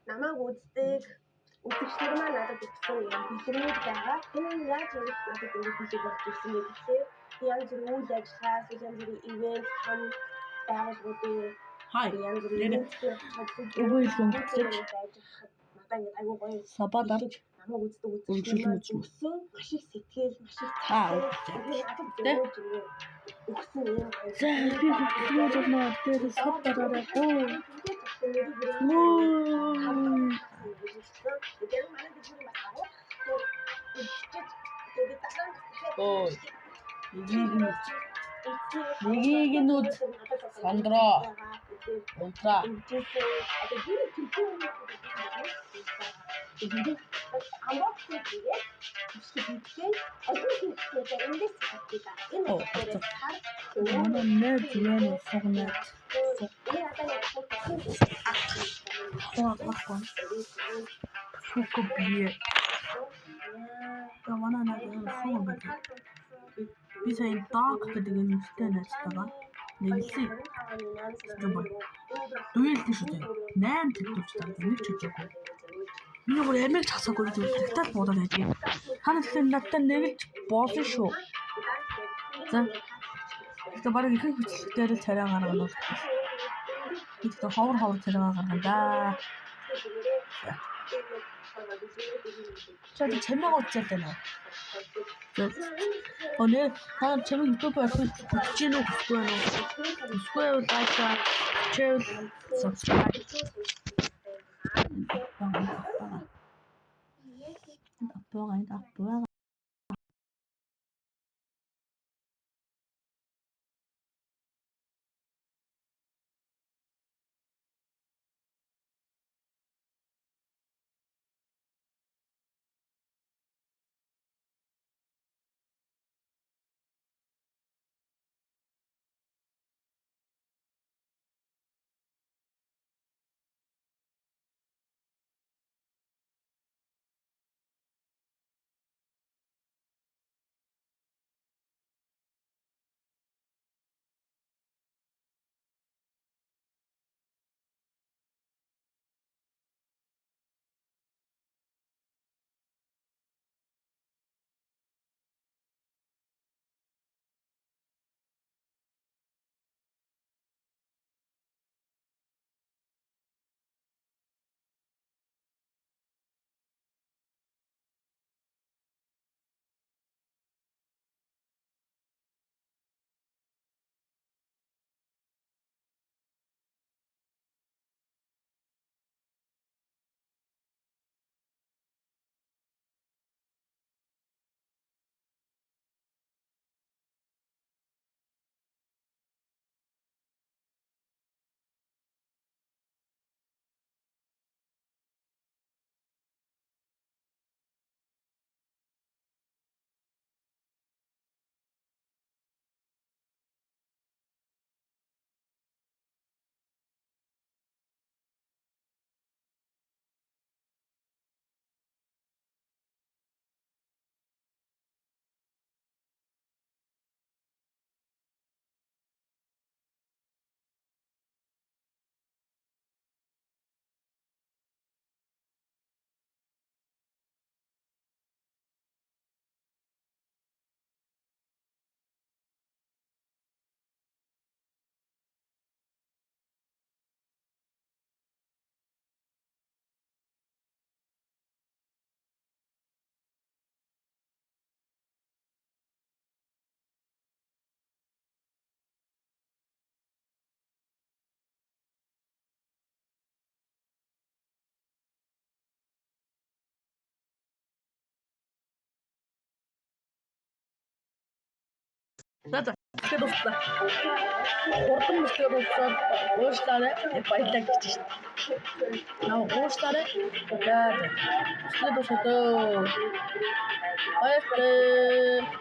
Намайг үздэг үзэгчнэр маань надад өгсөн бэлгэрүүд байгаа. Энэ яаж надад ингэ бэлэг болж ирсэн бэ гэхээр янз бүрийн үйл ажиллагаа, янз бүрийн ивент, том байгууллагуудын янз бүрийн надад ингэ айгуу гоё намайг үздэг үзэгчнэр маань өгсөн маш их сэтгэл, маш их Би сая дог гэдэг юм нэртэй найзтайгаа нэглэсэн. Дуэлдэн шүү дээ. 8 төлөвч тань нэг ч үжиггүй. Миний бүр ямиг часаагүй тэгтэл буудаад байдаг. Хана тэгэхээр надтай нэгэлж болно шүү. За. Тэгээд бараг ихэнх хүчлэгтээр л царай гаргана. Тэгээд ховор царай гаргана да. Чад чамайг уцаад байна. Өнөө та чамайг YouTube орохыг хүсэж байна уу? Хүсгүй бол лайк, share, subscribe. Надад тэгээд дуусна. Хурдан мөсгөө дуусаад уушлаарай. Баярлалаа гэж чинь. Уушлаарай. Тэгээд дуусаад. Баярлалаа.